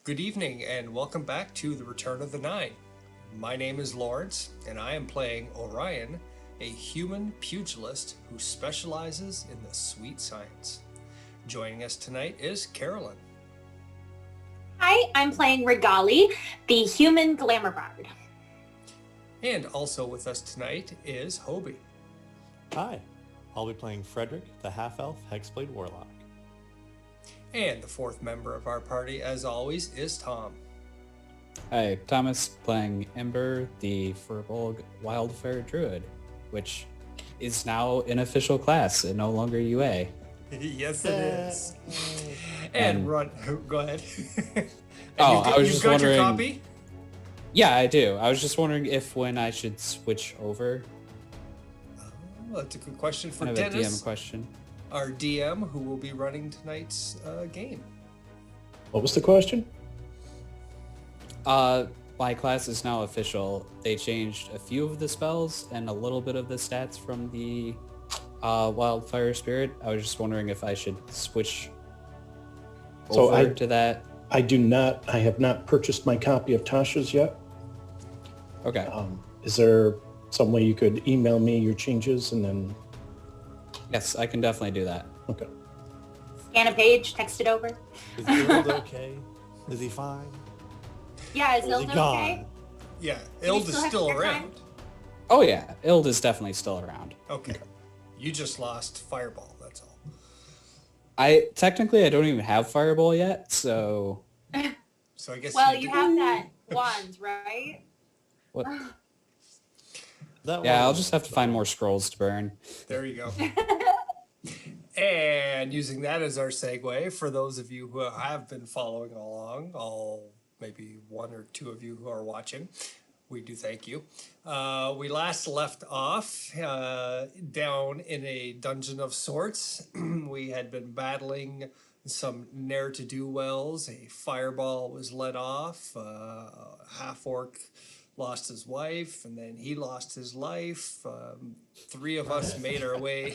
Good evening and welcome back to The Return of the Nine. My name is Lawrence and I am playing Orion, a human pugilist who specializes in the sweet science. Joining us tonight is Carolyn. Hi, I'm playing Regali, the human glamour bard. And also with us tonight is Hobie. Hi, I'll be playing Frederick, the half-elf Hexblade Warlock. And the fourth member of our party, as always, is Tom. Hi, Thomas playing Ember, the Furbolg Wildfire Druid, which is now an official class and no longer UA. Yes, it is. And run. Go ahead. I was just wondering. Your copy? Yeah, I do. I was just wondering if when I should switch over. Oh, that's a good question for I have Dennis. a DM question. Our DM, who will be running tonight's game. What was the question? My class is now official. They changed a few of the spells and a little bit of the stats from the Wildfire Spirit. I was just wondering if I should switch over to that. I do not. I have not purchased my copy of Tasha's yet. Okay. Is there some way you could email me your changes and then? Yes, I can definitely do that. Okay. Scan a page, text it over. Is Ild okay? Is he fine? Yeah, is Or is he Ilda gone? okay? Yeah, we Ild is still have still your around. time? Oh yeah, Ild is definitely still around. Okay. You just lost Fireball, that's all. I don't even have Fireball yet, so So I guess Well, you have that wand, right? what? That Yeah, one I'll was- just have to find more scrolls to burn. There you go. And using that as our segue, for those of you who have been following along, all maybe one or two of you who are watching, we do thank you. We last left off down in a dungeon of sorts. We had been battling some ne'er-to-do-wells. A fireball was let off. Half-orc lost his wife, and then he lost his life. Three of us made our way.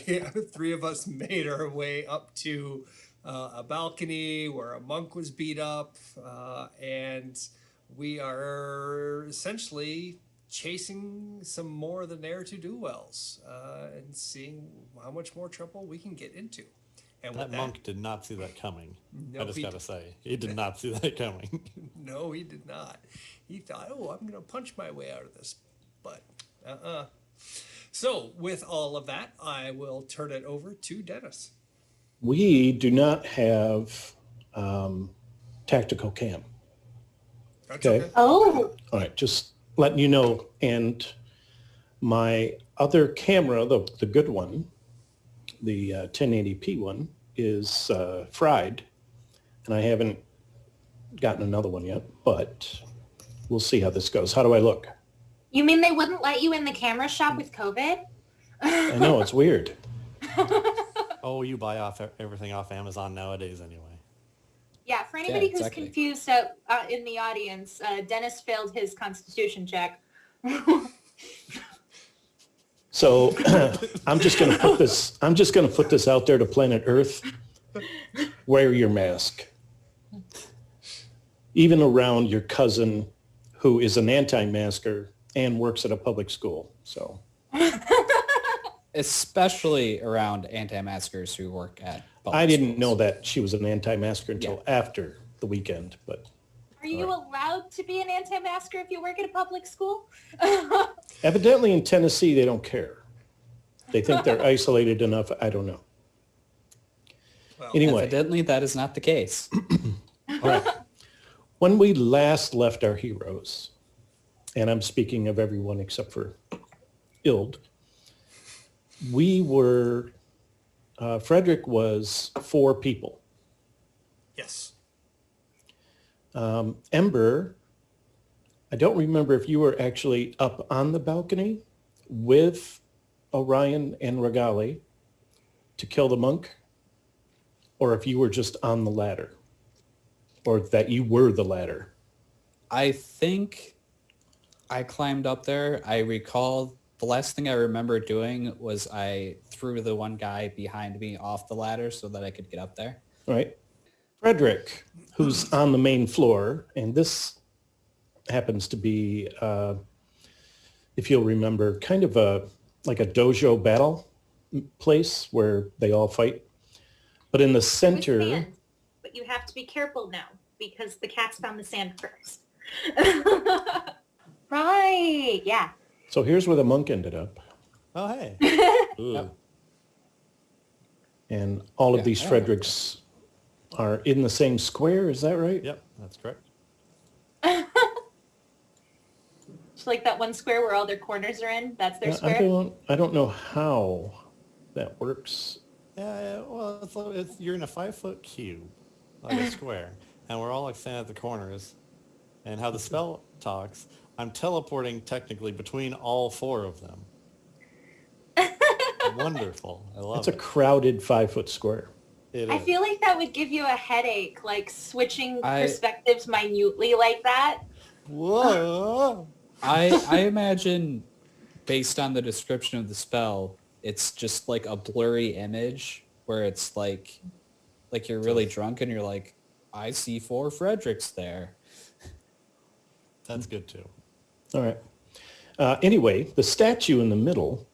Three of us made our way up to a balcony where a monk was beat up, and we are essentially chasing some more of the ne'er-to-do-wells and seeing how much more trouble we can get into. And That with monk did not see that coming. No, I just he gotta say, he did not see that coming. No, he did not. He thought, oh, I'm going to punch my way out of this. But, So, with all of that, I will turn it over to Dennis. We do not have tactical cam. That's Okay. Oh, All right, just letting you know. And my other camera, the good one, the 1080p one, is fried, and I haven't gotten another one yet. But we'll see how this goes. How do I look? you mean they wouldn't let you in the camera shop with COVID? I know it's weird. Oh, you buy everything off Amazon nowadays anyway. Yeah, for anybody who's exactly. confused in the audience, Dennis failed his constitution check. So I'm just going to put this. I'm just going to put this out there to planet Earth. Wear your mask, even around your cousin, who is an anti-masker and works at a public school. So Especially around anti-maskers who work at public I didn't schools. know that she was an anti-masker until after the weekend. But Are you allowed to be an anti-masker if you work at a public school? evidently in Tennessee, they don't care. They think they're isolated enough. I don't know. Well, Anyway. Evidently, that is not the case. All right. When we last left our heroes, and I'm speaking of everyone except for Ild, we were, Frederick was 4 people. yes. Ember, I don't remember if you were actually up on the balcony with Orion and Regali to kill the monk, or if you were just on the ladder, or that you were the ladder. I think I climbed up there. I recall the last thing I remember doing was I threw the one guy behind me off the ladder so that I could get up there. Right? Frederick, who's on the main floor, and this happens to be, if you'll remember, kind of like a dojo battle place where they all fight. But in the center, Sand. But you have to be careful now because the cats found the sand first. Right. Yeah. so here's where the monk ended up. Oh, hey. Ooh. And all of Yeah. these Fredericks are in the same square, is that right? Yep, that's correct. It's like that one square where all their corners are in. That's their I square. I don't know how that works. Yeah, well, you're in a 5-foot cube, like a square, and we're all like standing at the corners. And how the spell talks, I'm teleporting technically between all 4 of them. Wonderful. I love It's a it. crowded 5-foot square. It I is. feel like that would give you a headache, like switching I- perspectives minutely like that. Whoa! I imagine, based on the description of the spell, it's just like a blurry image where it's like you're really drunk and you're like, I see 4 Fredericks there. That's good too. All right. Anyway, the statue in the middle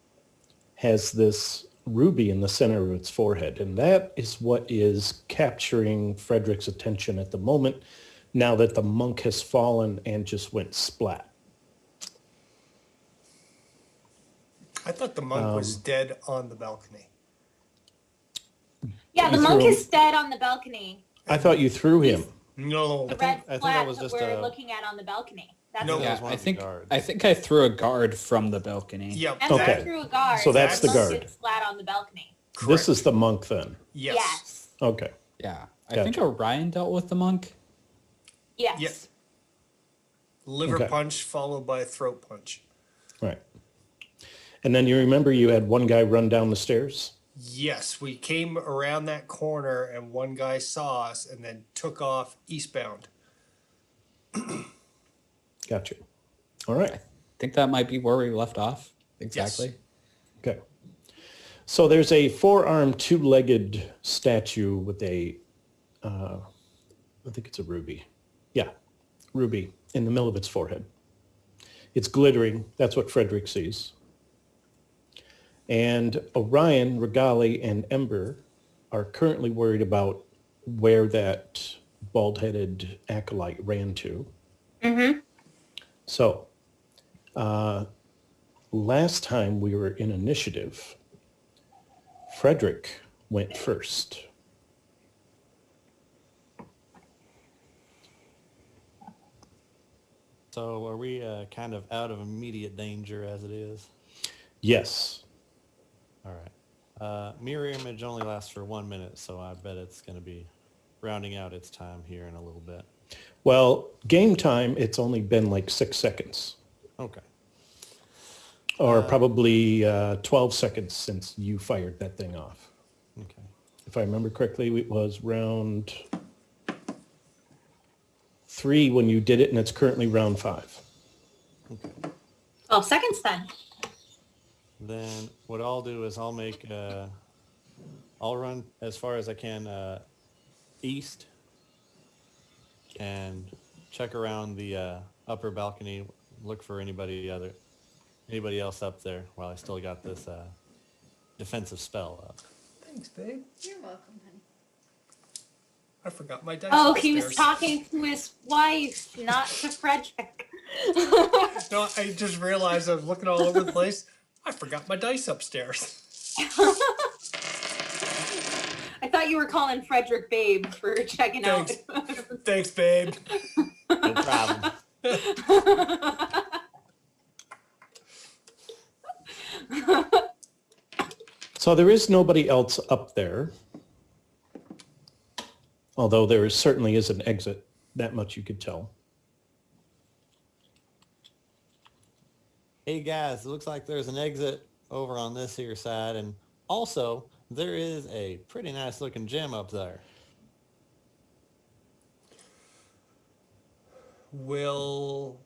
has this ruby in the center of its forehead, and that is what is capturing Frederick's attention at the moment, now that the monk has fallen and just went splat. I thought the monk was dead on the balcony. Yeah, the You monk threw is dead on the balcony. I thought you threw him. No. The think- red I think flag that was that just we're a- looking at on the balcony. That's No. the That Yeah, was one I of the think guards. I think I threw a guard from the balcony. Yep. And Okay. I threw a guard. So that's the monk guard. is flat on the balcony. This is the monk then. Yes. Yes. Okay. Yeah. I Gotcha. think Orion dealt with the monk. Yes. Yep. Liver Okay. punch followed by a throat punch. Right. And then you remember you had one guy run down the stairs? Yes, we came around that corner and one guy saw us and then took off eastbound. Gotcha. All right. I think that might be where we left off. Exactly. Okay. So there's a 4-armed, 2-legged statue with a, I think it's a ruby. Yeah, ruby in the middle of its forehead. It's glittering. That's what Frederick sees. And Orion, Regali, and Ember are currently worried about where that bald-headed acolyte ran to. Mm-hmm. So, last time we were in initiative, Frederick went first. So are we kind of out of immediate danger as it is? Yes. All right. Mirror image only lasts for 1 minute, so I bet it's going to be rounding out its time here in a little bit. Well, game time, it's only been like 6 seconds, Okay. or probably 12 seconds since you fired that thing off. Okay. If I remember correctly, it was round 3 when you did it, and it's currently round 5. Okay. 12 seconds then. Then what I'll do is I'll run as far as I can east and check around the upper balcony, look for anybody else up there while I still got this defensive spell up. Thanks, babe. You're welcome, honey. I forgot my dice. Oh, he was upstairs. talking to his wife, not to Frederick. No, I just realized I was looking all over the place. I forgot my dice upstairs. I thought you were calling Frederick babe for checking out. Thanks, babe. No problem. So there is nobody else up there, although there certainly is an exit. That much you could tell. Hey guys, it looks like there's an exit over on this here side, and also there is a pretty nice looking gem up there. Will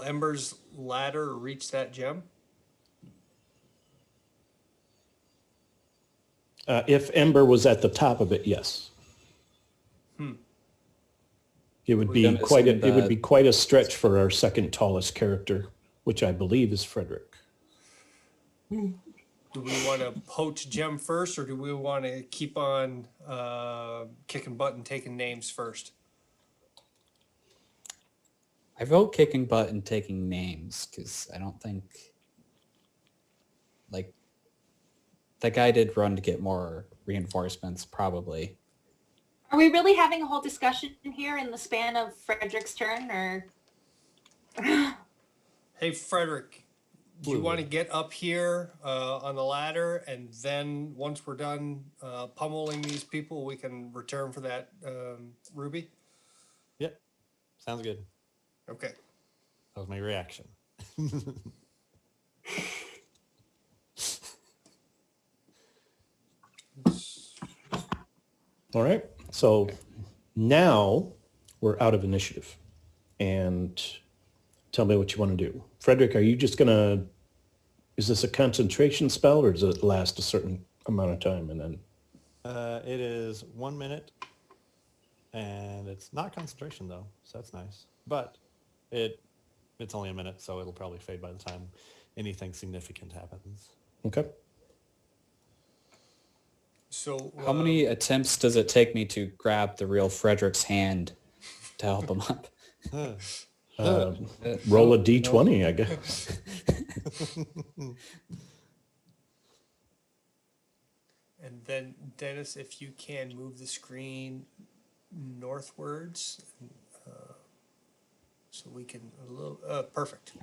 Ember's ladder reach that gem? If Ember was at the top of it, yes. It would be gonna quite a, assume it would that- be quite a stretch for our second tallest character, which I believe is Frederick. Do we want to poach Jem first, or do we want to keep on kicking butt and taking names first? I vote kicking butt and taking names because I don't think like that guy did run to get more reinforcements probably. Are we really having a whole discussion here in the span of Frederick's turn, or? Hey, Frederick, do you want to get up here on the ladder, and then once we're done pummeling these people, we can return for that ruby? Yep. Sounds good. Okay. That was my reaction. All right. So now we're out of initiative. And tell me what you want to do. Frederick, are you just going to, is this a concentration spell or does it last a certain amount of time and then? It is 1 minute, and it's not concentration though, so that's nice. But it's only a minute, so it'll probably fade by the time anything significant happens. Okay. So How many attempts does it take me to grab the real Frederick's hand to help him up? Roll a d20, I guess. And then, Dennis, if you can move the screen northwards, so we can a little. Perfect.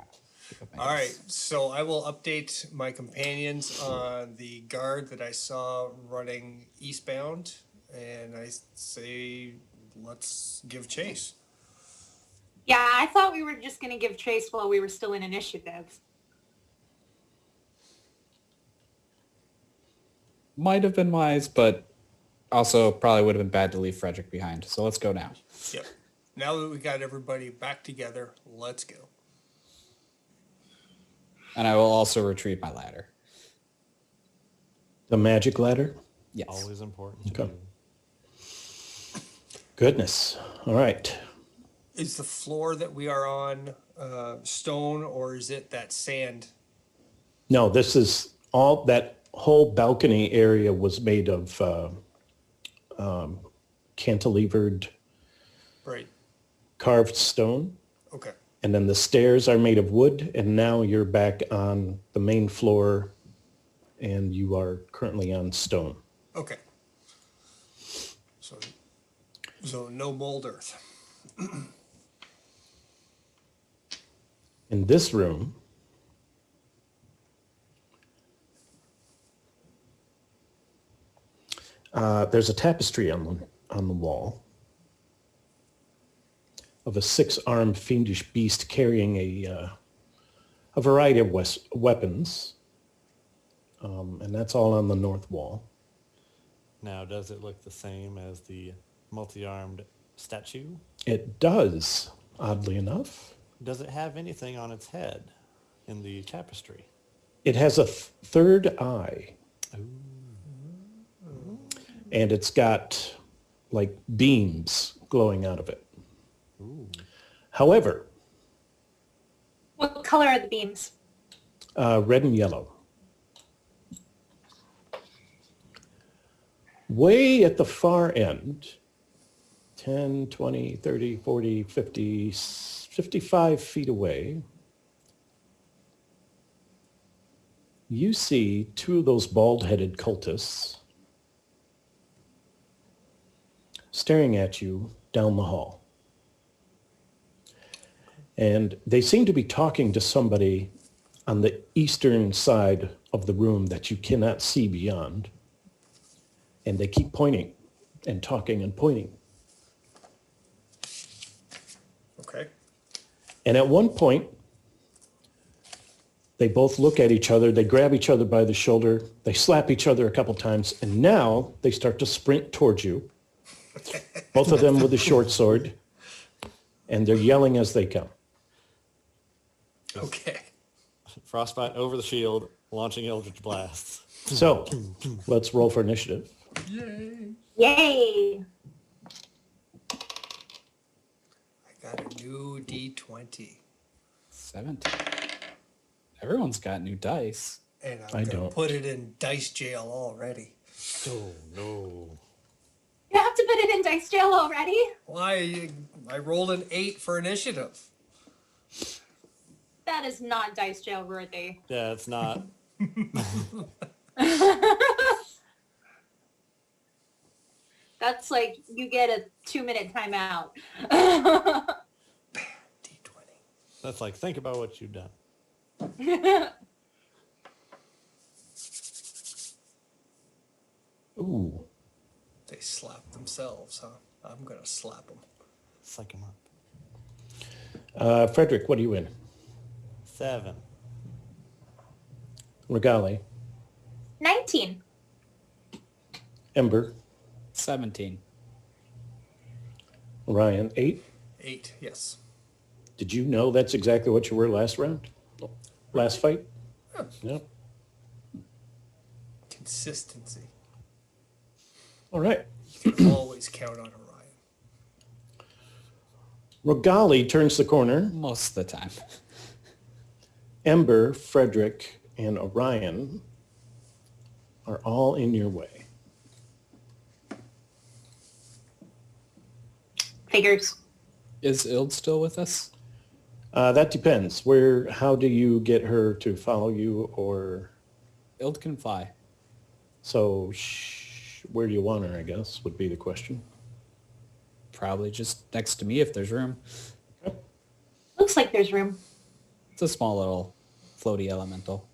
All right, so I will update my companions on the guard that I saw running eastbound, and I say, let's give chase. Yeah, I thought we were just going to give chase while we were still in initiative. Might have been wise, but also probably would have been bad to leave Frederick behind. So let's go now. Yep. Now that we got everybody back together, let's go. And I will also retrieve my ladder. The magic ladder? Yes. Always important to Okay. do. Goodness. All right. Is the floor that we are on stone, or is it that sand? No, this is all, that whole balcony area was made of cantilevered Right. carved stone. Okay. And then the stairs are made of wood, and now you're back on the main floor, and you are currently on stone. Okay. So no mold earth. In this room, there's a tapestry on the wall of a six-armed fiendish beast carrying a variety of weapons, and that's all on the north wall. Now, does it look the same as the multi-armed statue? It does, oddly enough. Does it have anything on its head in the tapestry? It has a third eye. And it's got like beams glowing out of it. However, What color are the beams? red and yellow. Way at the far end, 10, 20, 30, 40, 50, 55 feet away, you see two of those bald-headed cultists staring at you down the hall. And they seem to be talking to somebody on the eastern side of the room that you cannot see beyond. And they keep pointing and talking and pointing. Okay. And at one point, they both look at each other, they grab each other by the shoulder, they slap each other a couple times, and now they start to sprint towards you. Both of them with a short sword, and they're yelling as they come. Okay. Frostbite over the shield, launching Eldritch Blasts. So let's roll for initiative. Yay! Yay! I got a new D20. 17. Everyone's got new dice. And I I'm going don't. to put it in dice jail already. Oh, no. You have to put it in dice jail already? Why? I rolled an 8 for initiative. That is not dice jail worthy. Yeah, it's not. That's like you get a 2-minute timeout. D20. That's like, think about what you've done. Ooh. They slapped themselves, huh? I'm going to slap them. Psych him up. Frederick, what are you in? 7. Regali, 19. Ember, 17. Ryan, 8. 8, yes. Did you know that's exactly what you were last round? Last fight? Yeah. Yep. Consistency. All right. You can always count on Orion. Regali turns the corner. Most of the time. Ember, Frederick, and Orion are all in your way. Figures. Is Ild still with us? That depends. How do you get her to follow you, or Ild can fly. so? Where do you want her? I guess would be the question. Probably just next to me if there's room. Looks like there's room. It's a small little floaty elemental.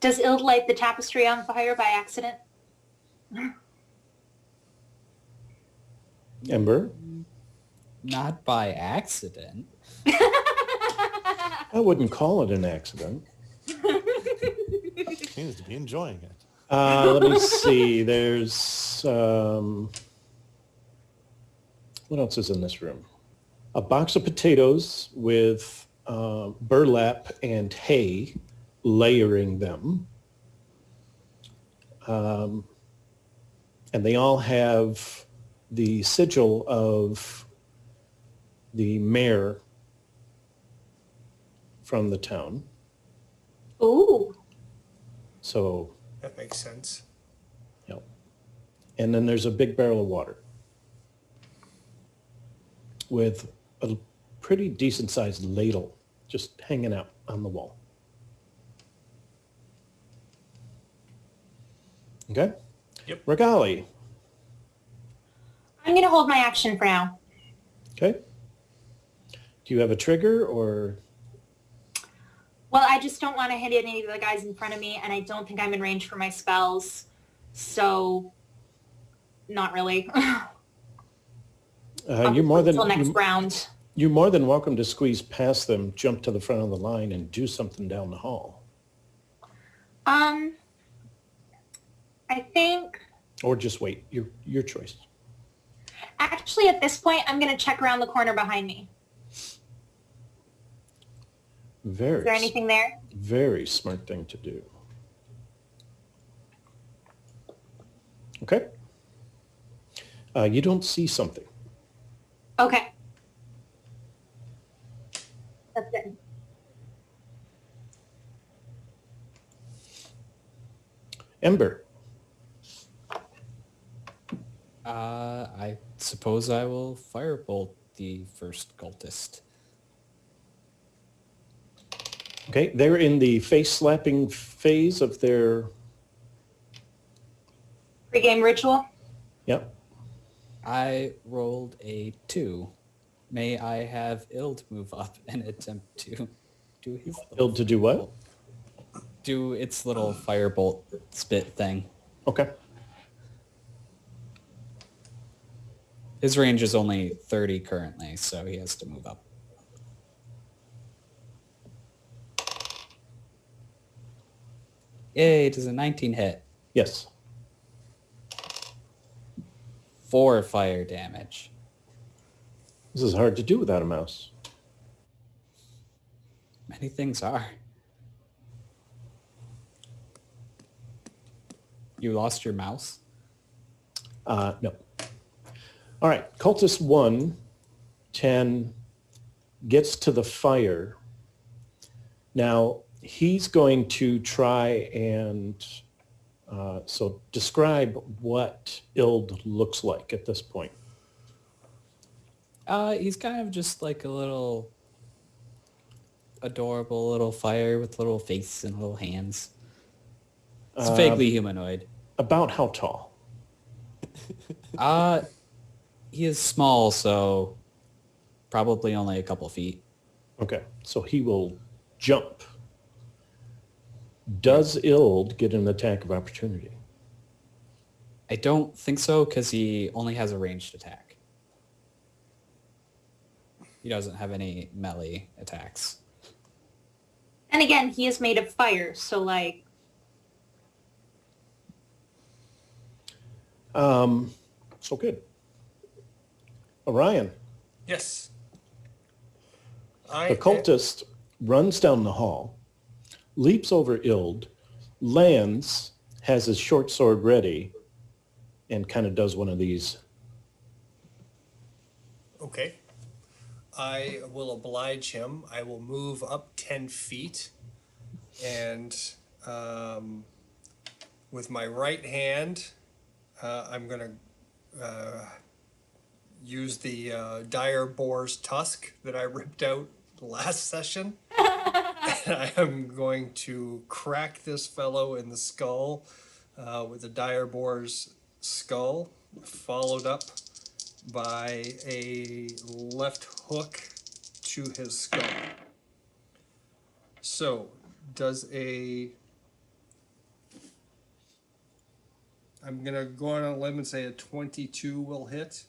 Does Ild light the tapestry on fire by accident? Ember, Not by accident. I wouldn't call it an accident. Seems to be enjoying it. Let me see. There's what else is in this room? A box of potatoes with burlap and hay, layering them. And they all have the sigil of the mayor from the town. Ooh. So, That makes sense. yep. And then there's a big barrel of water with a pretty decent sized ladle just hanging out on the wall. Okay? Yep. Regali. I'm going to hold my action for now. Okay. Do you have a trigger or? Well, I just don't want to hit any of the guys in front of me, and I don't think I'm in range for my spells. So, not really. You're more than Until next round. you're more than welcome to squeeze past them, jump to the front of the line, and do something down the hall, I think or just wait. Your choice. actually at this point I'm going to check around the corner behind me. Very. Is there anything there? Very smart thing to do. Okay. You don't see something. Okay. That's it. Ember. I suppose I will firebolt the first cultist. Okay, they're in the face slapping phase of their. Pre-game ritual? Yep. I rolled a 2. May I have Ild move up and attempt to do his Build to do what? do its little firebolt spit thing. Okay. His range is only 30 currently, so he has to move up. Yay, does a 19 hit? Yes. 4 fire damage. This is hard to do without a mouse. Many things are. You lost your mouse? No. All right. Cultist 1, 10, gets to the fire. Now, he's going to try and... so describe what Ild looks like at this point. He's kind of just like a little adorable little fire with little face and little hands. It's vaguely humanoid. About how tall? He is small, so probably only a couple feet. Okay, so he will jump. Does Ild get an attack of opportunity? I don't think so because he only has a ranged attack. He doesn't have any melee attacks. And again, he is made of fire, so like, So good. Orion, Yes. the cultist runs down the hall, leaps over Ild, lands, has his short sword ready, and kind of does one of these. Okay. I will oblige him. I will move up 10 feet and with my right hand, I'm going to use the dire boar's tusk that I ripped out last session. And I am going to crack this fellow in the skull with the dire boar's skull, followed up by a left hook to his skull. So, I'm gonna go on a limb and say a 22 will hit.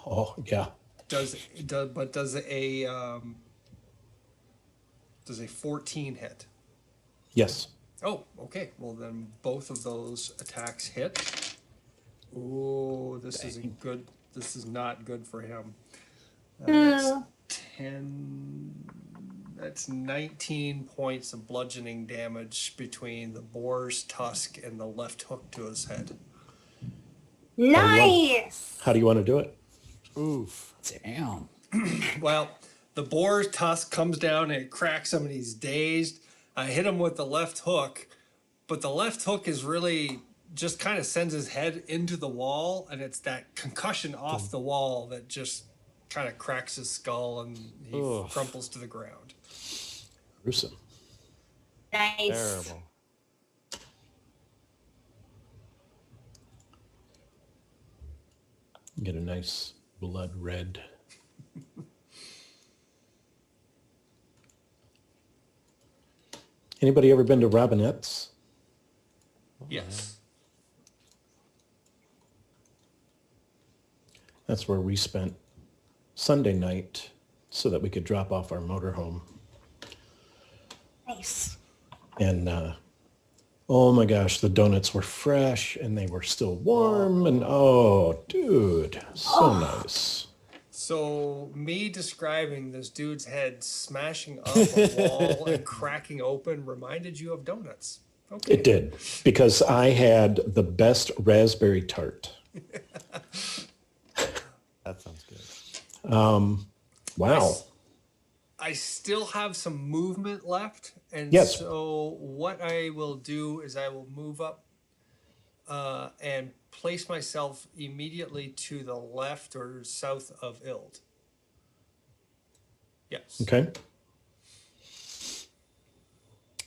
Oh, yeah. Does a 14 hit? Yes. Oh, okay. Well, then both of those attacks hit. Ooh, this isn't good. This is not good for him. That's 10. That's 19 points of bludgeoning damage between the boar's tusk and the left hook to his head. nice. How do you want to do it? Oof. Damn. Well, the boar's tusk comes down and it cracks him and he's dazed. I hit him with the left hook, but the left hook is really just kind of sends his head into the wall, and it's that concussion off the wall that just kind of cracks his skull and he Oof. crumples to the ground. Gruesome. Nice. Terrible. Get a nice blood red. Anybody ever been to Robinette's? Yes. That's where we spent Sunday night so that we could drop off our motorhome. Nice. And oh my gosh, the donuts were fresh and they were still warm. And oh, dude, so nice. So me describing this dude's head smashing up a wall and cracking open reminded you of donuts. Okay. It did, because I had the best raspberry tart. That sounds good. Wow. I still have some movement left, and Yes. so what I will do is I will move up and place myself immediately to the left or south of Ild. Yes. Okay.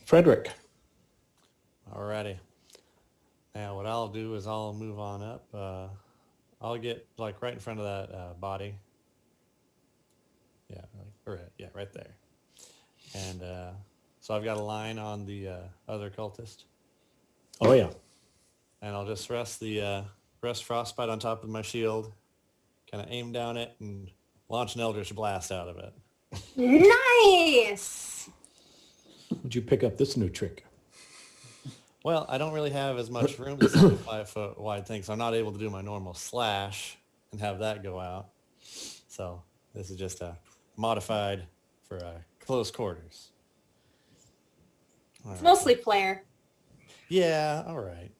Frederick. Alrighty. Now what I'll do is I'll move on up. I'll get like right in front of that body. Yeah, right there. And so I've got a line on the other cultist, Oh, yeah. and I'll just rest frostbite on top of my shield, kind of aim down it, and launch an Eldritch Blast out of it. Nice. Would you pick up this new trick? Well, I don't really have as much room to do a 5-foot wide thing, so I'm not able to do my normal slash and have that go out. So this is just a modified for close quarters. All It's right. mostly flair. Yeah, all right.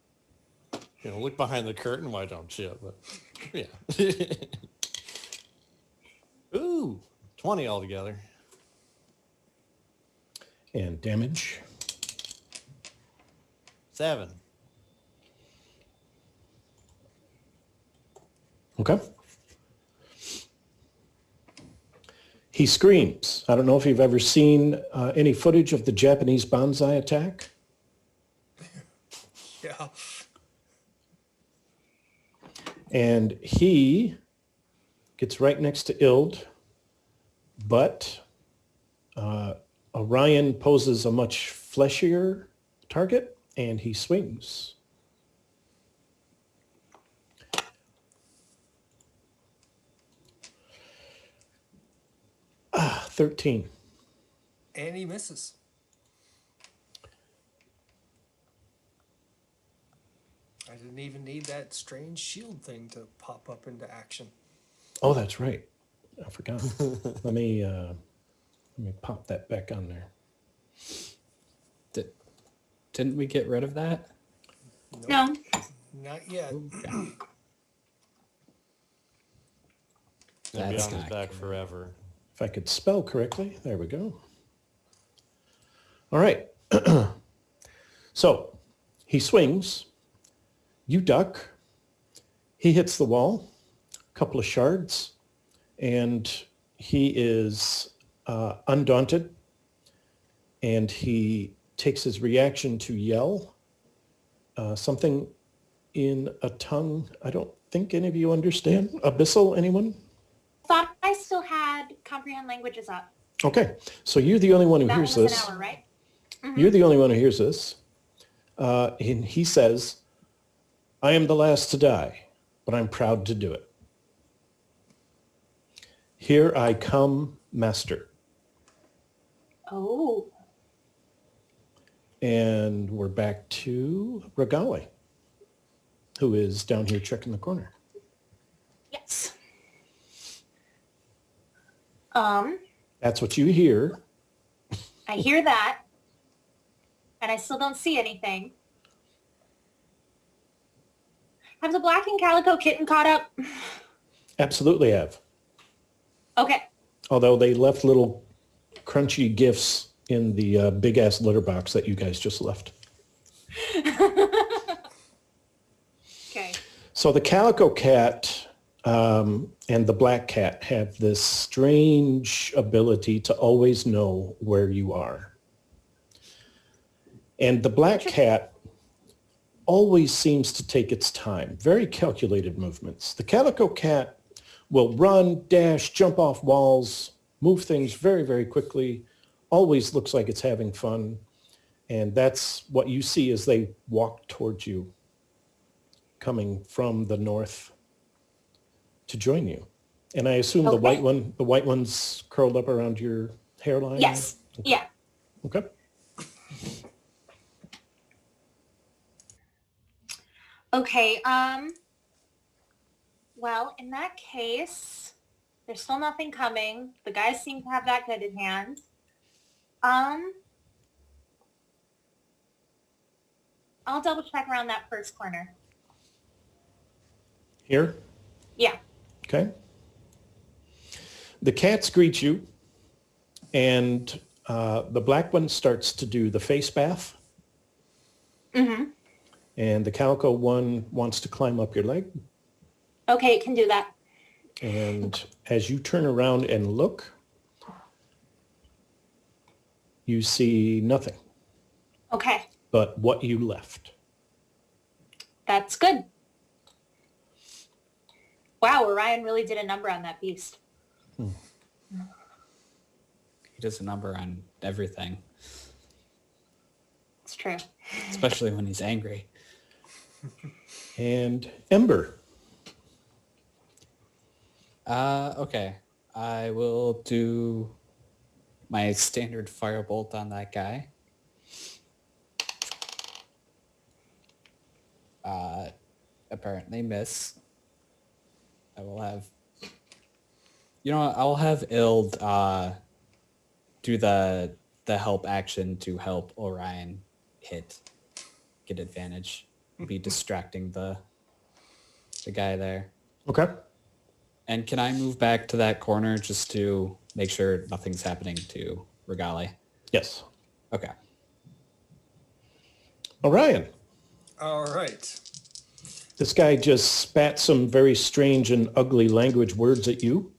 look behind the curtain, why don't you? But, yeah. Ooh, 20 altogether. And damage. 7. Okay. He screams. I don't know if you've ever seen any footage of the Japanese bonsai attack. Yeah. And he gets right next to Ild, but Orion poses a much fleshier target, and he swings. Ah, 13. And he misses. I didn't even need that strange shield thing to pop up into action. Oh, that's right. I forgot. Let me pop that back on there. Didn't we get rid of that? Nope, No. not yet. It'll be That's on his not back good. forever. If I could spell correctly, there we go. All right. So he swings. You duck. He hits the wall. A couple of shards. And he is undaunted. And he takes his reaction to yell something in a tongue I don't think any of you understand. Abyssal, anyone? Thought I still had comprehend languages up. Okay, so you're the only one who That hears one was this. an hour, right? You're the only one who hears this. And he says, I am the last to die, but I'm proud to do it. Here I come, master. Oh. And we're back to Regale, who is down here checking the corner. Yes. That's what you hear. I hear that. And I still don't see anything. Have the black and calico kitten caught up? Absolutely have. Okay. Although they left little crunchy gifts in the big-ass litter box that you guys just left. Okay. So the calico cat and the black cat have this strange ability to always know where you are. And the black cat always seems to take its time, very calculated movements. The calico cat will run, dash, jump off walls, move things very, very quickly, always looks like it's having fun. And that's what you see as they walk towards you, coming from the north to join you. And I assume the white one's curled up around your hairline? Yes. Yeah. Okay. Okay. Well, in that case, there's still nothing coming. The guys seem to have that good in hand. I'll double check around that first corner. Here? Yeah. Okay. The cats greet you, and the black one starts to do the face bath. Mm-hmm. And the calico one wants to climb up your leg. Okay, it can do that. And as you turn around and look, you see nothing Okay, but what you left. that's good. Wow, Orion really did a number on that beast. He does a number on everything, It's true. especially when he's angry. And Ember. Okay. I will do my standard firebolt on that guy. Apparently miss. I will have... You know what? I'll have Ild do the help action to help Orion get advantage. be distracting the guy there. Okay. And can I move back to that corner just to make sure nothing's happening to Regale? Yes. Okay. Orion, All right. this guy just spat some very strange and ugly language words at you.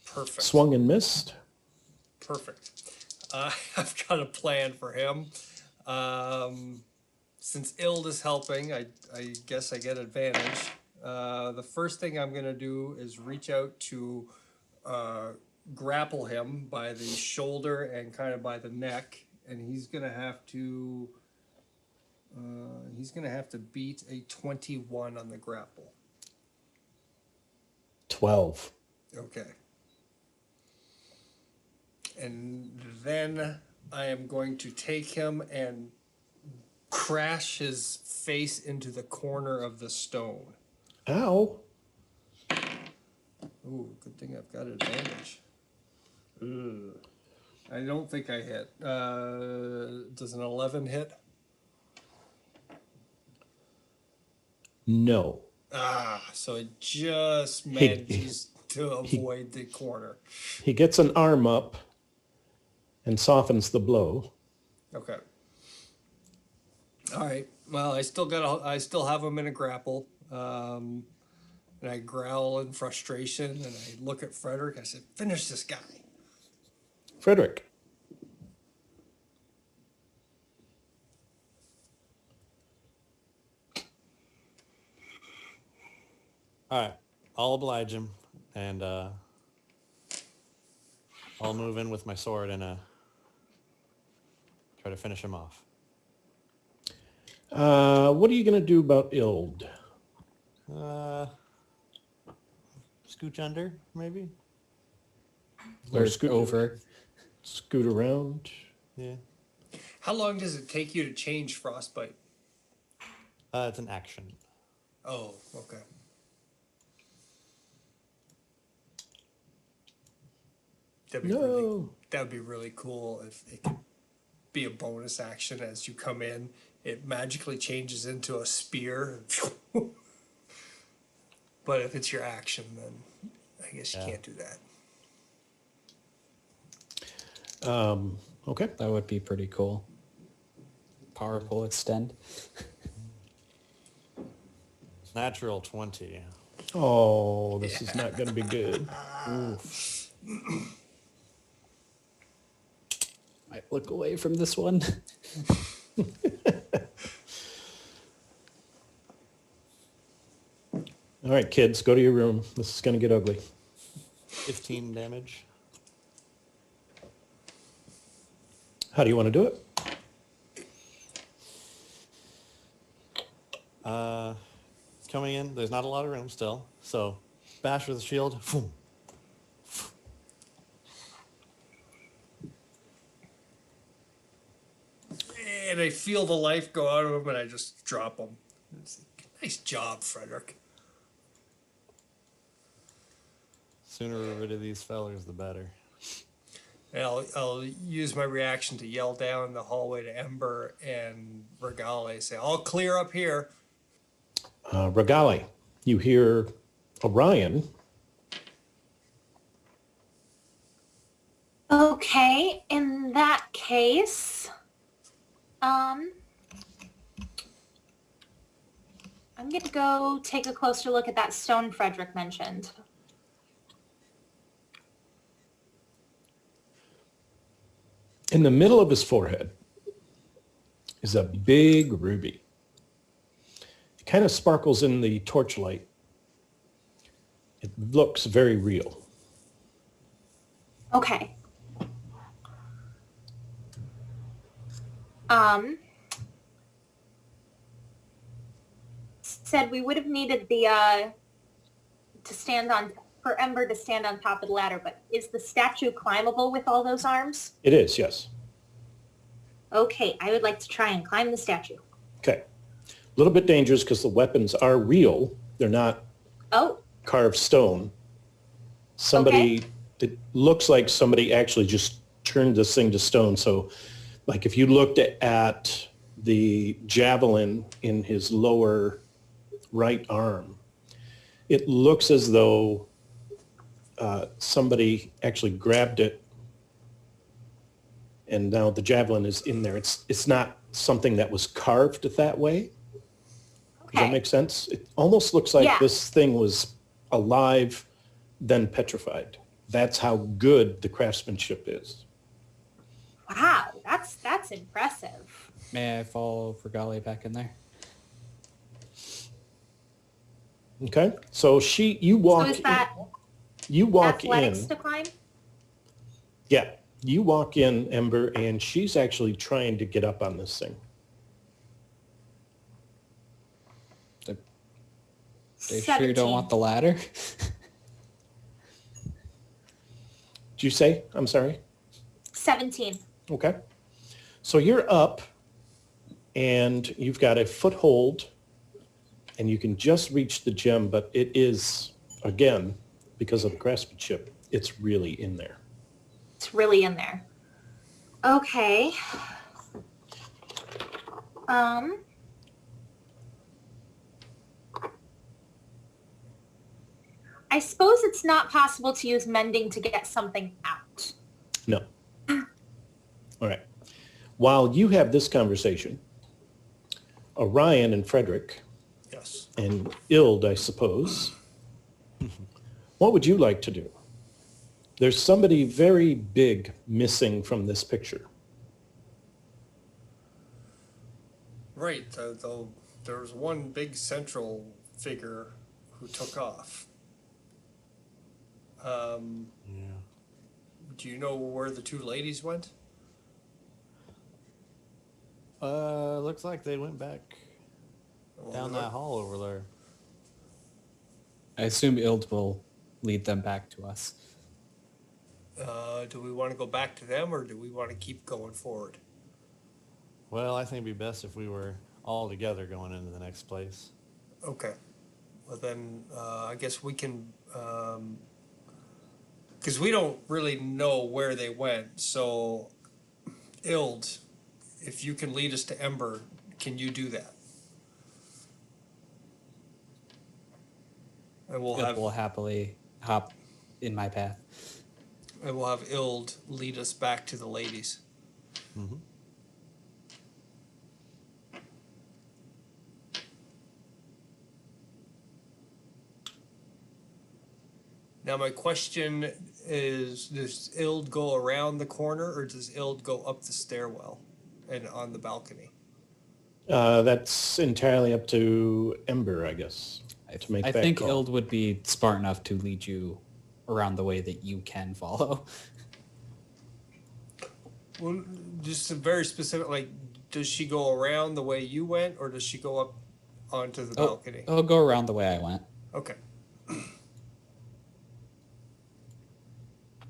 Perfect. Swung and missed. Perfect. I've got a plan for him. Since Ild is helping, I guess I get advantage. The first thing I'm going to do is reach out to grapple him by the shoulder and kind of by the neck, and he's going to have to beat a 21 on the grapple. 12. Okay. And then I am going to take him and crash his face into the corner of the stone. Ow. Ooh, good thing I've got advantage. Ugh. I don't think I hit. Does an 11 hit? No. So it just manages to avoid the corner. He gets an arm up and softens the blow. Okay. All right. Well, I still have him in a grapple. And I growl in frustration and I look at Frederick. I said, finish this guy. Frederick. All right, I'll oblige him, and I'll move in with my sword and try to finish him off. What are you going to do about Ild? Scooch under, maybe? Or scoot- over. Scoot around? Yeah. How long does it take you to change Frostbite? It's an action. Oh, okay. That'd be really cool if it could be a bonus action as you come in. It magically changes into a spear. But if it's your action, then I guess you can't do that. Okay. That would be pretty cool. Powerful extend. Natural 20. Oh, this is not going to be good. Oof. Might look away from this one. All right, kids, go to your room. This is going to get ugly. 15 damage. How do you want to do it? Coming in, there's not a lot of room still, so bash with the shield. Boom. And I feel the life go out of him and I just drop him. Nice job, Frederick. Sooner we're rid of these fellers, the better. And I'll use my reaction to yell down the hallway to Ember and Regale, say, all clear up here. Regale, you hear Orion. Okay, in that case, I'm going to go take a closer look at that stone Frederick mentioned. In the middle of his forehead is a big ruby. It kind of sparkles in the torchlight. It looks very real. Okay. Said we would have needed the for Ember to stand on top of the ladder, but is the statue climbable with all those arms? It is, yes. Okay, I would like to try and climb the statue. Okay. A little bit dangerous because the weapons are real. They're not Oh, carved stone. It looks like somebody actually just turned this thing to stone. So like if you looked at the javelin in his lower right arm. It looks as though somebody actually grabbed it, and now the javelin is in there. It's not something that was carved that way. Does that Okay. make sense? It almost looks like Yeah. this thing was alive, then petrified. That's how good the craftsmanship is. Wow, that's impressive. May I follow Regalia back in there? Okay, so you walk. So is that you walk athletics in. to climb? Yeah, you walk in, Ember, and she's actually trying to get up on this thing. Are you sure you don't want the ladder? Did you say? I'm sorry. 17. Okay. So you're up, and you've got a foothold, and you can just reach the gem, but it is, again, because of the craftsmanship, it's really in there. It's really in there. Okay. I suppose it's not possible to use mending to get something out. No. All right. While you have this conversation, Orion and Frederick Yes. and Ild, I suppose, what would you like to do? There's somebody very big missing from this picture. Right. Though there was one big central figure who took off. Do you know where the two ladies went? Looks like they went back Well, down that hall over there. I assume Ild will lead them back to us. Do we want to go back to them, or do we want to keep going forward? Well, I think it'd be best if we were all together going into the next place. Okay. Well, then I guess we can, because we don't really know where they went. So, Ild, if you can lead us to Ember, can you do that? And Ild will happily hop in my path. we'll have Ild lead us back to the ladies. Mm-hmm. Now, my question is, does Ild go around the corner, or does Ild go up the stairwell and on the balcony? That's entirely up to Ember, I guess, to make I that think call. Ild would be smart enough to lead you around the way that you can follow. Well, just a very specific, like, does she go around the way you went, or does she go up onto the balcony? I'll go around the way I went. Okay.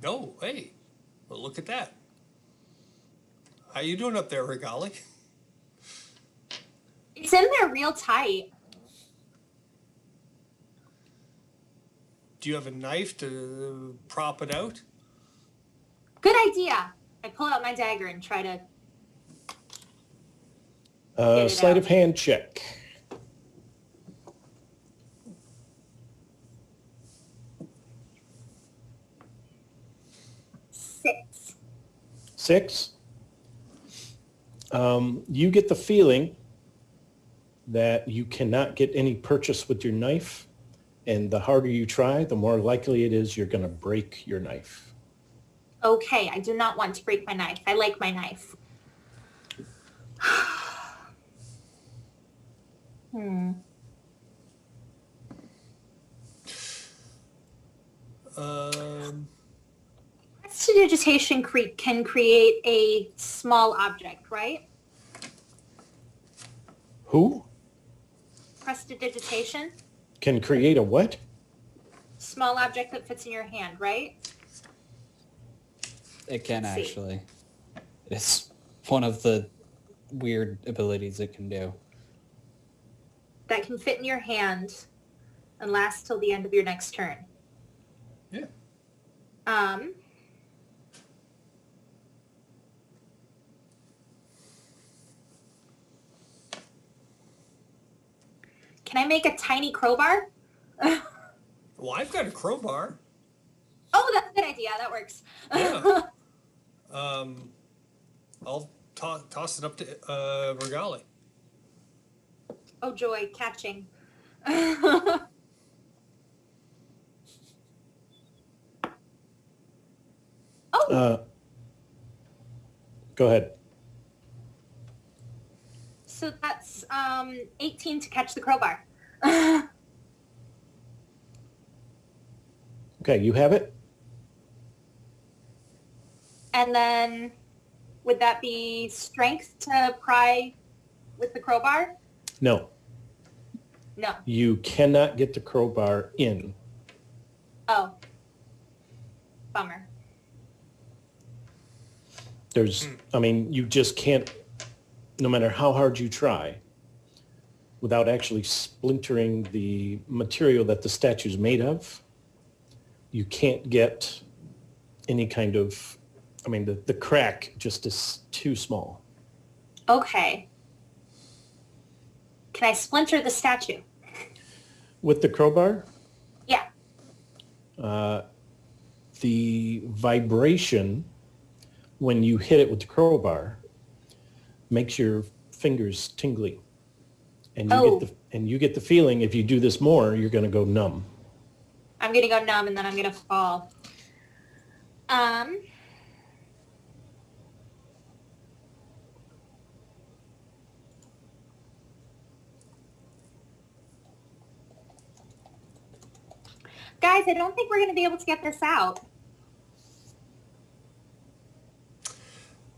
Oh, hey, well, look at that. How you doing up there, Regali? It's in there real tight. Do you have a knife to prop it out? Good idea. I pull out my dagger and try to... it Sleight out. of hand check. Six. 6. You get the feeling that you cannot get any purchase with your knife, and the harder you try, the more likely it is you're going to break your knife. Okay, I do not want to break my knife. I like my knife. Prestidigitation can create a small object, right? Who Prestidigitation, can create a what? small object that fits in your hand, right? It can Let's see. actually. It's one of the weird abilities it can do. That can fit in your hand and last till the end of your next turn. Yeah. can I make a tiny crowbar? Well, I've got a crowbar. Oh, that's a good idea. That works. Yeah. I'll toss it up to Regali. Oh, joy, catching. Oh, Go ahead. so that's 18 to catch the crowbar. Okay, you have it? And then would that be strength to pry with the crowbar? No. No. You cannot get the crowbar in. Oh. Bummer. I mean, you just can't, no matter how hard you try, without actually splintering the material that the statue's made of, you can't get any kind of, I mean, the crack just is too small. Okay. Can I splinter the statue? With the crowbar, Yeah. the vibration when you hit it with the crowbar makes your fingers tingly. And you get the feeling if you do this more, you're going to go numb. I'm gonna go numb and then I'm gonna fall. Guys, I don't think we're gonna be able to get this out.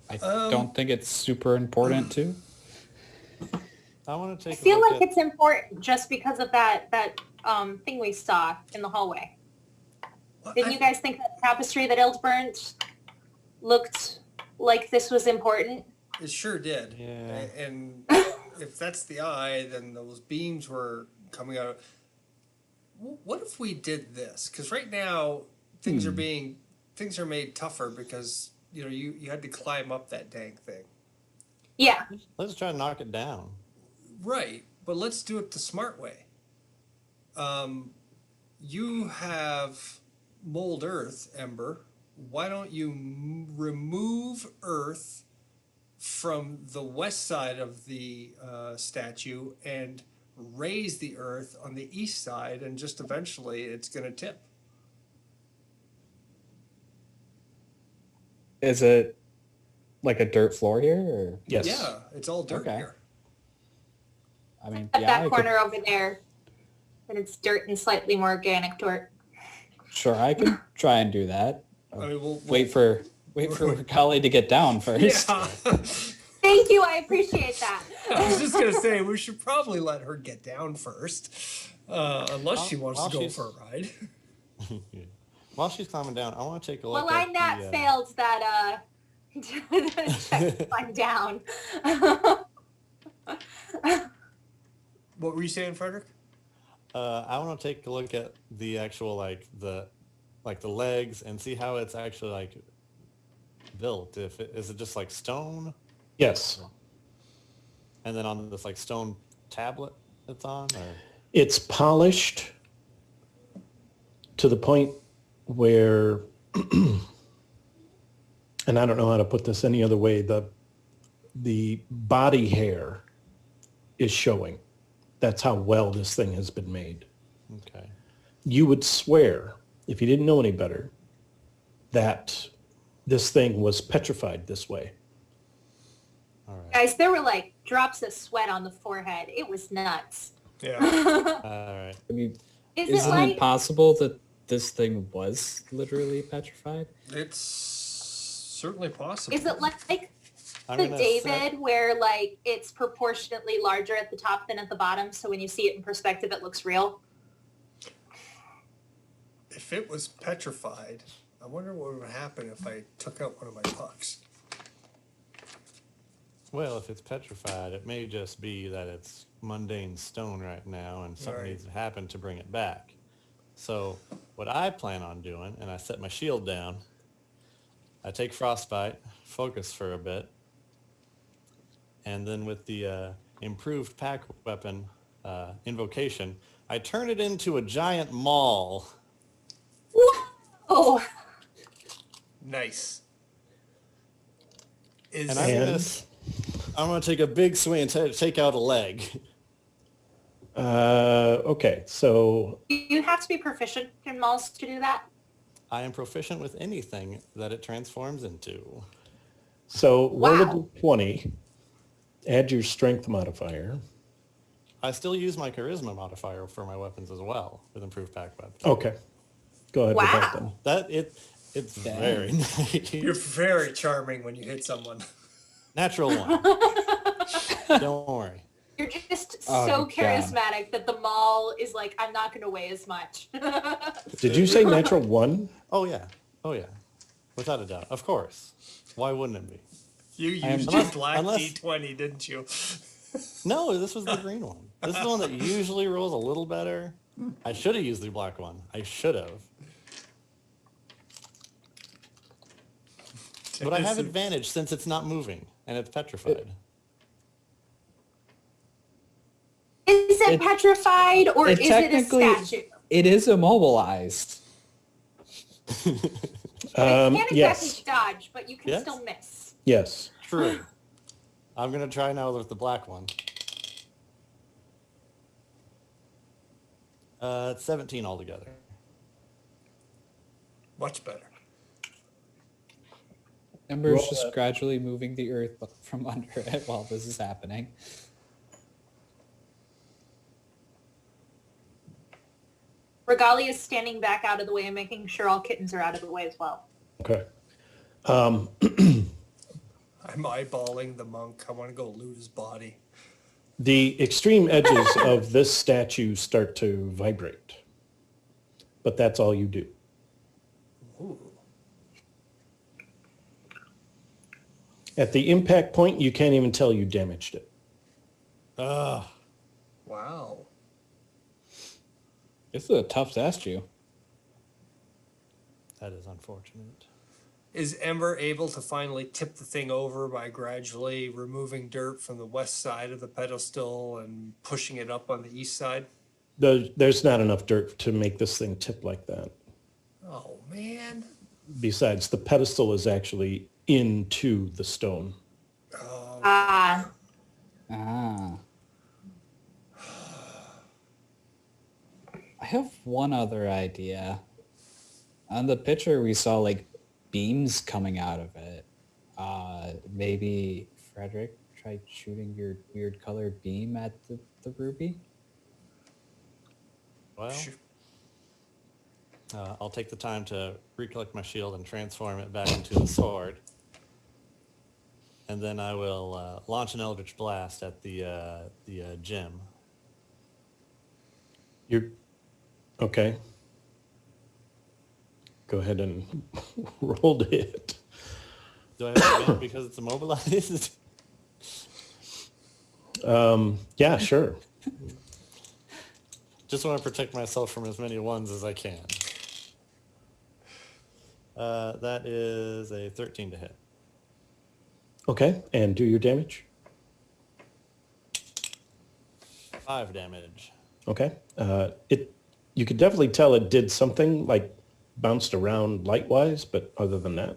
I don't think it's super important to. I want to I take a feel look like at... it's important just because of that thing we saw in the hallway. Didn't you guys think that tapestry that Ildburnt looked like this was important? It sure did. Yeah. And if that's the eye, then those beams were coming out. What if we did this? Because right now things are made tougher because you had to climb up that dang thing. Yeah. Let's try to knock it down. Right, but let's do it the smart way. You have mold earth, Ember. Why don't you remove earth from the west side of the statue and raise the earth on the east side, and just eventually it's going to tip. Is it like a dirt floor here? Or? Yes. Yeah, it's all dirt Okay. here. I mean, At yeah, that I could, corner over there. And it's dirt and slightly more organic dirt. sure, I could try and do that. I mean, we'll Wait for Kali to get down first. Yeah. Thank you, I appreciate that. I was just gonna say we should probably let her get down first, unless she wants While to go she's- for a ride. While she's climbing down, I want to take a look Well, at I not the, failed that check to climb down. What were you saying, Frederick? I want to take a look at the actual the legs and see how it's actually built. Is it just like stone, Yes. and then on this stone tablet it's on, or It's polished to the point where, and I don't know how to put this any other way, the body hair is showing. That's how well this thing has been made. okay. You would swear, if you didn't know any better, that this thing was petrified this way. All right. Guys, there were drops of sweat on the forehead. It was nuts. Yeah. All right. I mean, Is isn't it it possible that this thing was literally petrified? It's certainly possible. Is it like I'm the gonna David where it's proportionately larger at the top than at the bottom, so when you see it in perspective it looks real? If it was petrified, I wonder what would happen if I took out one of my pucks. Well, if it's petrified, it may just be that it's mundane stone right now and something Right. needs to happen to bring it back. So what I plan on doing, and I set my shield down, I take frostbite, focus for a bit, and then with the improved pack weapon, invocation, I turn it into a giant maul. Oh, Nice. And Is I'm gonna take a big swing and take out a leg. Okay, so you have to be proficient in mauls to do that. I am proficient with anything that it transforms into. roll a Wow. d20, add your strength modifier. I still use my charisma modifier for my weapons as well with improved pack weapons. Okay, go ahead with that then. Wow. It's Dang. very nice. you're very charming when you hit someone. Natural one. Don't worry. You're just Oh, so God. charismatic that the maul is like, I'm not going to weigh as much. Did you say natural 1? Oh yeah. Without a doubt. Of course. Why wouldn't it be? You am- used your black unless- D20, didn't you? No, this was the green one. This is the one that usually rolls a little better. I should have used the black one. I should have. But I have advantage since it's not moving and it's petrified. Is it It- petrified or it is it a technically- statue? It is immobilized. It can't exactly Yes, dodge, but you can Yes. still miss. yes. True. I'm going to try now with the black one. It's 17 altogether. Much better. Ember's Roll just that. gradually moving the earth from under it while this is happening. Regalia is standing back out of the way and making sure all kittens are out of the way as well. Okay. I'm eyeballing the monk. I want to go loot his body. The extreme edges of this statue start to vibrate, but that's all you do. Ooh. At the impact point, you can't even tell you damaged it. Ugh. Wow. This is a tough statue. That is unfortunate. Is Ember able to finally tip the thing over by gradually removing dirt from the west side of the pedestal and pushing it up on the east side? There's not enough dirt to make this thing tip like that. Oh, man. Besides, the pedestal is actually into the stone. Oh, Ah, Ah. I have one other idea. On the picture, we saw like beams coming out of it. Maybe Frederick tried shooting your weird colored beam at the ruby? Well, Sure. I'll take the time to recollect my shield and transform it back into a sword. And then I will launch an Eldritch Blast at the gym. You're okay. Go ahead and roll to hit. Do I have advantage because it's immobilized? Yeah, sure. Just want to protect myself from as many ones as I can. That is a 13 to hit. Okay, and do your damage. 5 damage. Okay. You could definitely tell it did something, like bounced around light-wise, but other than that.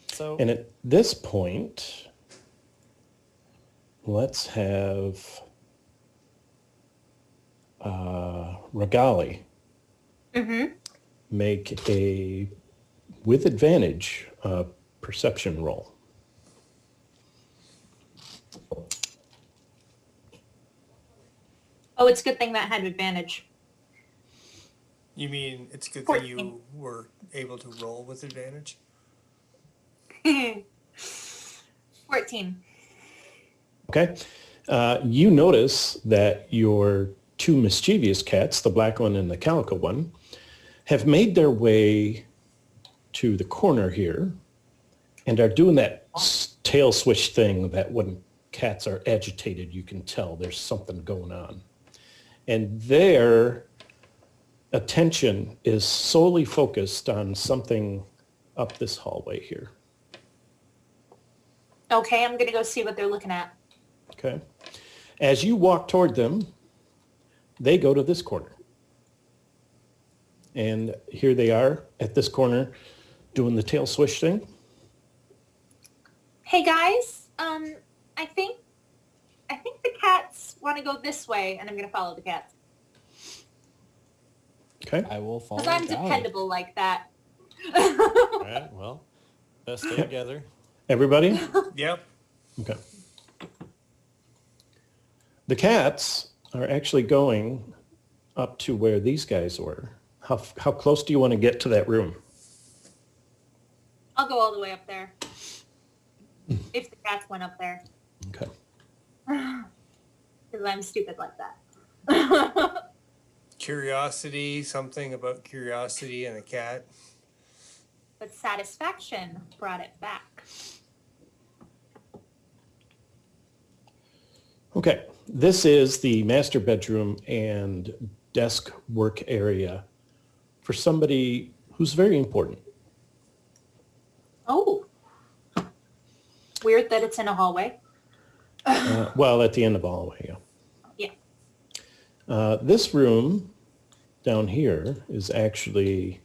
So And at this point, let's have Regali make a, with advantage, perception roll. oh, it's a good thing that had advantage. You mean it's a good 14. thing you were able to roll with advantage? 14. Okay. You notice that your two mischievous cats, the black one and the calico one, have made their way to the corner here and are doing that tail switch thing that when cats are agitated, you can tell there's something going on. And their attention is solely focused on something up this hallway here. Okay, I'm gonna go see what they're looking at. Okay. As you walk toward them, they go to this corner. And here they are at this corner doing the tail swish thing. Hey guys, I think the cats want to go this way, and I'm gonna follow the cats Okay. I will follow. because I'm Callie. dependable like that. All right, well, let's stay together. Everybody? Yep. Okay. The cats are actually going up to where these guys were. How close do you want to get to that room? I'll go all the way up there. If the cats went up there, Okay. because I'm stupid like that. Curiosity, something about curiosity and a cat. But satisfaction brought it back. Okay. This is the master bedroom and desk work area for somebody who's very important. Oh. Weird that it's in a hallway. Well, at the end of the hallway, yeah. Yeah. This room down here is actually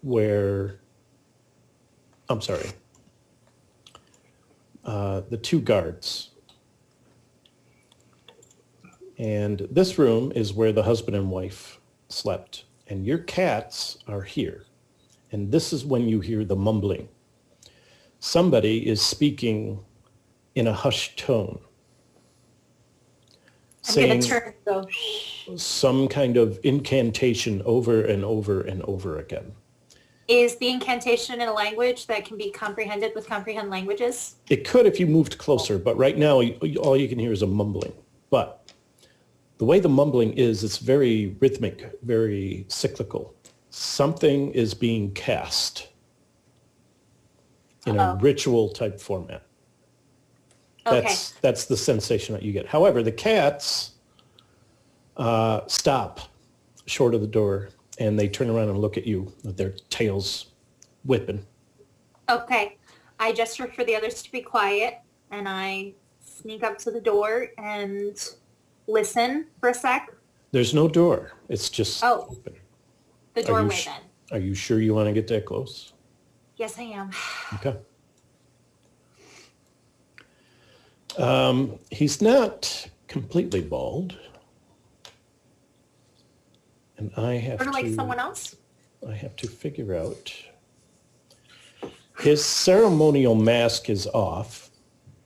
where, I'm sorry, the two guards. And this room is where the husband and wife slept. And your cats are here. And this is when you hear the mumbling. Somebody is speaking in a hushed tone, I'm going saying to turn and go, some kind of incantation over and over and over again. is the incantation in a language that can be comprehended with comprehend languages? It could if you moved closer, but right now all you can hear is a mumbling. But the way the mumbling is, it's very rhythmic, very cyclical. Something is being cast in a ritual type format. Okay. That's the sensation that you get. However, the cats stop short of the door and they turn around and look at you with their tails whipping. Okay. I gesture for the others to be quiet, and I sneak up to the door and listen for a sec. There's no door. It's just Oh. open. The Are you doorway sh- then. Are you sure you want to get that close? Yes, I am. Okay. He's not completely bald. And I have Sort of like to, someone else? I have to figure out. His ceremonial mask is off.